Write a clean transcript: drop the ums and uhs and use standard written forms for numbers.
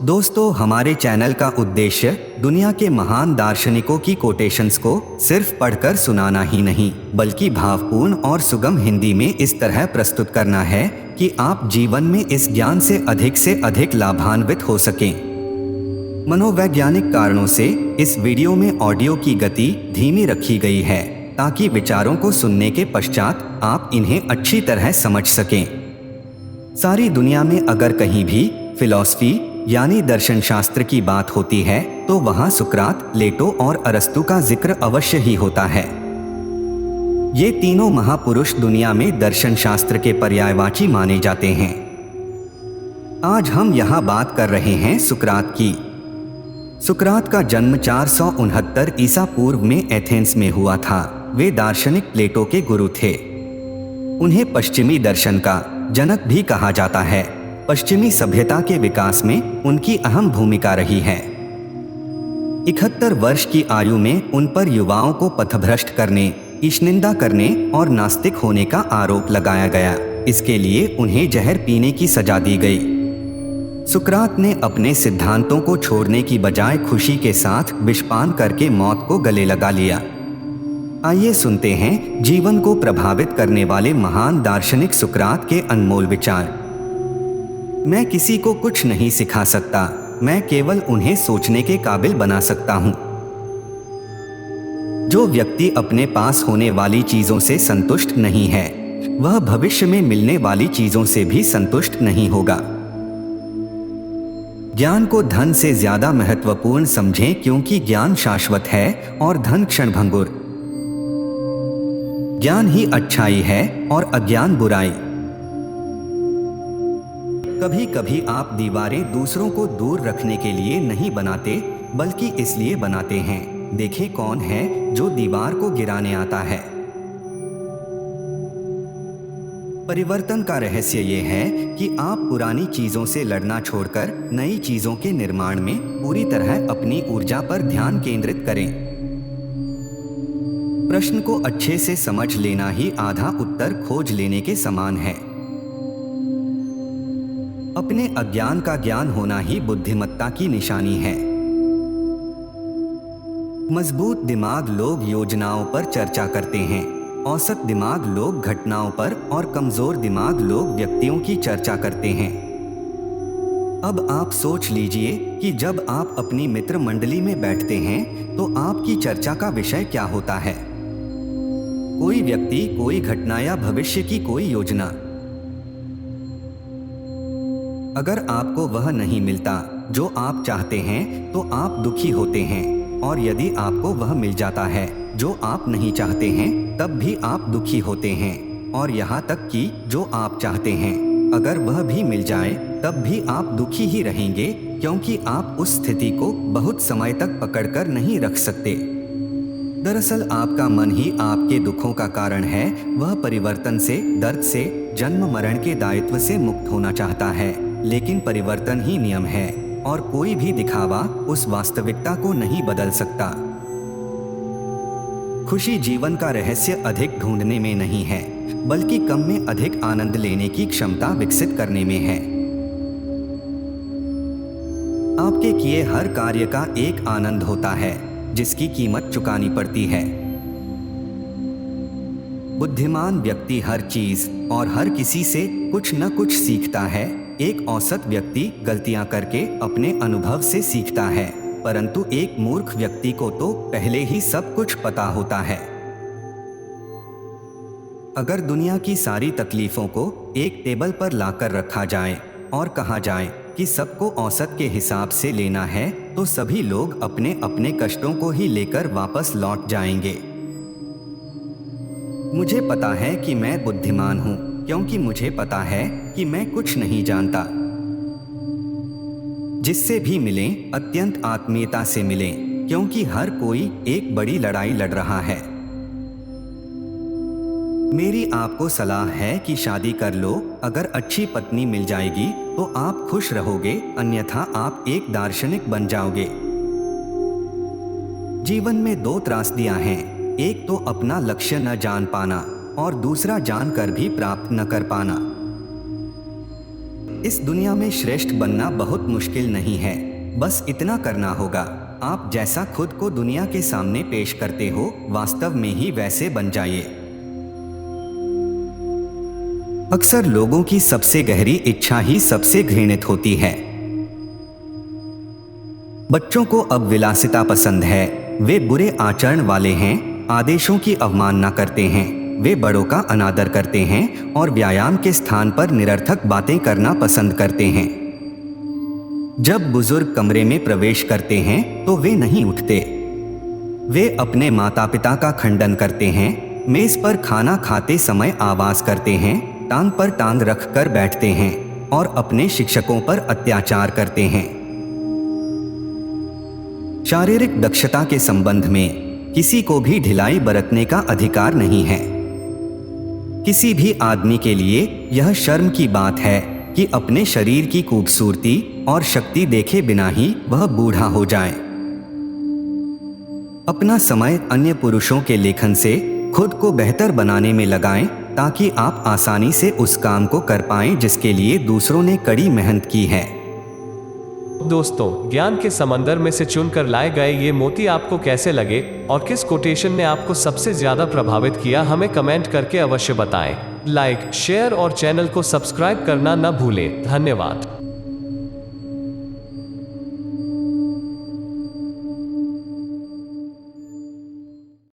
दोस्तों, हमारे चैनल का उद्देश्य दुनिया के महान दार्शनिकों की कोटेशंस को सिर्फ पढ़कर सुनाना ही नहीं, बल्कि भावपूर्ण और सुगम हिंदी में इस तरह प्रस्तुत करना है कि आप जीवन में इस ज्ञान से अधिक लाभान्वित हो सकें। मनोवैज्ञानिक कारणों से इस वीडियो में ऑडियो की गति धीमी रखी गई है ताकि विचारों को सुनने के पश्चात आप इन्हें अच्छी तरह समझ सकें। सारी दुनिया में अगर कहीं भी फिलॉसफी यानी दर्शन शास्त्र की बात होती है तो वहां सुकरात, प्लेटो और अरस्तु का जिक्र अवश्य ही होता है। ये तीनों महापुरुष दुनिया में दर्शन शास्त्र के पर्यायवाची माने जाते हैं। आज हम यहाँ बात कर रहे हैं सुकरात की। सुकरात का जन्म 469 ईसा पूर्व में एथेंस में हुआ था। वे दार्शनिक प्लेटो के गुरु थे। उन्हें पश्चिमी दर्शन का जनक भी कहा जाता है। पश्चिमी सभ्यता के विकास में उनकी अहम भूमिका रही है। 71 वर्ष की आयु में उन पर युवाओं को पथभ्रष्ट करने, ईशनिंदा करने और नास्तिक होने का आरोप लगाया गया। इसके लिए उन्हें जहर पीने की सजा दी गई। सुकरात ने अपने सिद्धांतों को छोड़ने की बजाय खुशी के साथ विषपान करके मौत को गले लगा लिया। आइए सुनते हैं जीवन को प्रभावित करने वाले महान दार्शनिक सुकरात के अनमोल विचार। मैं किसी को कुछ नहीं सिखा सकता, मैं केवल उन्हें सोचने के काबिल बना सकता हूं। जो व्यक्ति अपने पास होने वाली चीजों से संतुष्ट नहीं है, वह भविष्य में मिलने वाली चीजों से भी संतुष्ट नहीं होगा। ज्ञान को धन से ज्यादा महत्वपूर्ण समझें, क्योंकि ज्ञान शाश्वत है और धन क्षणभंगुर। ज्ञान ही अच्छाई है और अज्ञान बुराई। कभी कभी आप दीवारें दूसरों को दूर रखने के लिए नहीं बनाते, बल्कि इसलिए बनाते हैं। देखें कौन है जो दीवार को गिराने आता है। परिवर्तन का रहस्य ये है कि आप पुरानी चीजों से लड़ना छोड़कर नई चीजों के निर्माण में पूरी तरह अपनी ऊर्जा पर ध्यान केंद्रित करें। प्रश्न को अच्छे से समझ लेना ही आधा उत्तर खोज लेने के समान है। अपने अज्ञान का ज्ञान होना ही बुद्धिमत्ता की निशानी है। मजबूत दिमाग लोग योजनाओं पर चर्चा करते हैं, औसत दिमाग लोग घटनाओं पर और कमजोर दिमाग लोग व्यक्तियों की चर्चा करते हैं। अब आप सोच लीजिए कि जब आप अपनी मित्र मंडली में बैठते हैं तो आपकी चर्चा का विषय क्या होता है? कोई व्यक्ति, कोई घटना या भविष्य की कोई योजना। अगर आपको वह नहीं मिलता जो आप चाहते हैं तो आप दुखी होते हैं, और यदि आपको वह मिल जाता है जो आप नहीं चाहते हैं तब भी आप दुखी होते हैं, और यहाँ तक कि जो आप चाहते हैं अगर वह भी मिल जाए तब भी आप दुखी ही रहेंगे, क्योंकि आप उस स्थिति को बहुत समय तक पकड़कर नहीं रख सकते। दरअसल आपका मन ही आपके दुखों का कारण है। वह परिवर्तन से, दर्द से, जन्म मरण के दायित्व से मुक्त होना चाहता है, लेकिन परिवर्तन ही नियम है और कोई भी दिखावा उस वास्तविकता को नहीं बदल सकता। खुशी जीवन का रहस्य अधिक ढूंढने में नहीं है, बल्कि कम में अधिक आनंद लेने की क्षमता विकसित करने में है। आपके किए हर कार्य का एक आनंद होता है जिसकी कीमत चुकानी पड़ती है। बुद्धिमान व्यक्ति हर चीज और हर किसी से कुछ न कुछ सीखता है। एक औसत व्यक्ति गलतियां करके अपने अनुभव से सीखता है, परंतु एक मूर्ख व्यक्ति को तो पहले ही सब कुछ पता होता है। अगर दुनिया की सारी तकलीफों को एक टेबल पर लाकर रखा जाए और कहा जाए कि सबको औसत के हिसाब से लेना है, तो सभी लोग अपने अपने कष्टों को ही लेकर वापस लौट जाएंगे। मुझे पता है कि मैं बुद्धिमान हूँ, क्योंकि मुझे पता है कि मैं कुछ नहीं जानता। जिससे भी मिलें अत्यंत आत्मीयता से मिलें, क्योंकि हर कोई एक बड़ी लड़ाई लड़ रहा है। मेरी आपको सलाह है कि शादी कर लो। अगर अच्छी पत्नी मिल जाएगी तो आप खुश रहोगे, अन्यथा आप एक दार्शनिक बन जाओगे। जीवन में दो त्रासदियां हैं, एक तो अपना लक्ष्य न जान पाना और दूसरा जानकर भी प्राप्त न कर पाना। इस दुनिया में श्रेष्ठ बनना बहुत मुश्किल नहीं है, बस इतना करना होगा, आप जैसा खुद को दुनिया के सामने पेश करते हो वास्तव में ही वैसे बन जाइए। अक्सर लोगों की सबसे गहरी इच्छा ही सबसे घृणित होती है। बच्चों को अब विलासिता पसंद है, वे बुरे आचरण वाले हैं, आदेशों की अवमानना करते हैं, वे बड़ों का अनादर करते हैं और व्यायाम के स्थान पर निरर्थक बातें करना पसंद करते हैं। जब बुजुर्ग कमरे में प्रवेश करते हैं तो वे नहीं उठते। वे अपने माता पिता का खंडन करते हैं, मेज पर खाना खाते समय आवाज करते हैं, टांग पर टांग रख कर बैठते हैं और अपने शिक्षकों पर अत्याचार करते हैं। शारीरिक दक्षता के संबंध में किसी को भी ढिलाई बरतने का अधिकार नहीं है। किसी भी आदमी के लिए यह शर्म की बात है कि अपने शरीर की खूबसूरती और शक्ति देखे बिना ही वह बूढ़ा हो जाए। अपना समय अन्य पुरुषों के लेखन से खुद को बेहतर बनाने में लगाएं ताकि आप आसानी से उस काम को कर पाएं जिसके लिए दूसरों ने कड़ी मेहनत की है। दोस्तों, ज्ञान के समंदर में से चुनकर लाए गए ये मोती आपको कैसे लगे और किस कोटेशन ने आपको सबसे ज्यादा प्रभावित किया, हमें कमेंट करके अवश्य बताएं। लाइक, शेयर और चैनल को सब्सक्राइब करना न भूलें। धन्यवाद।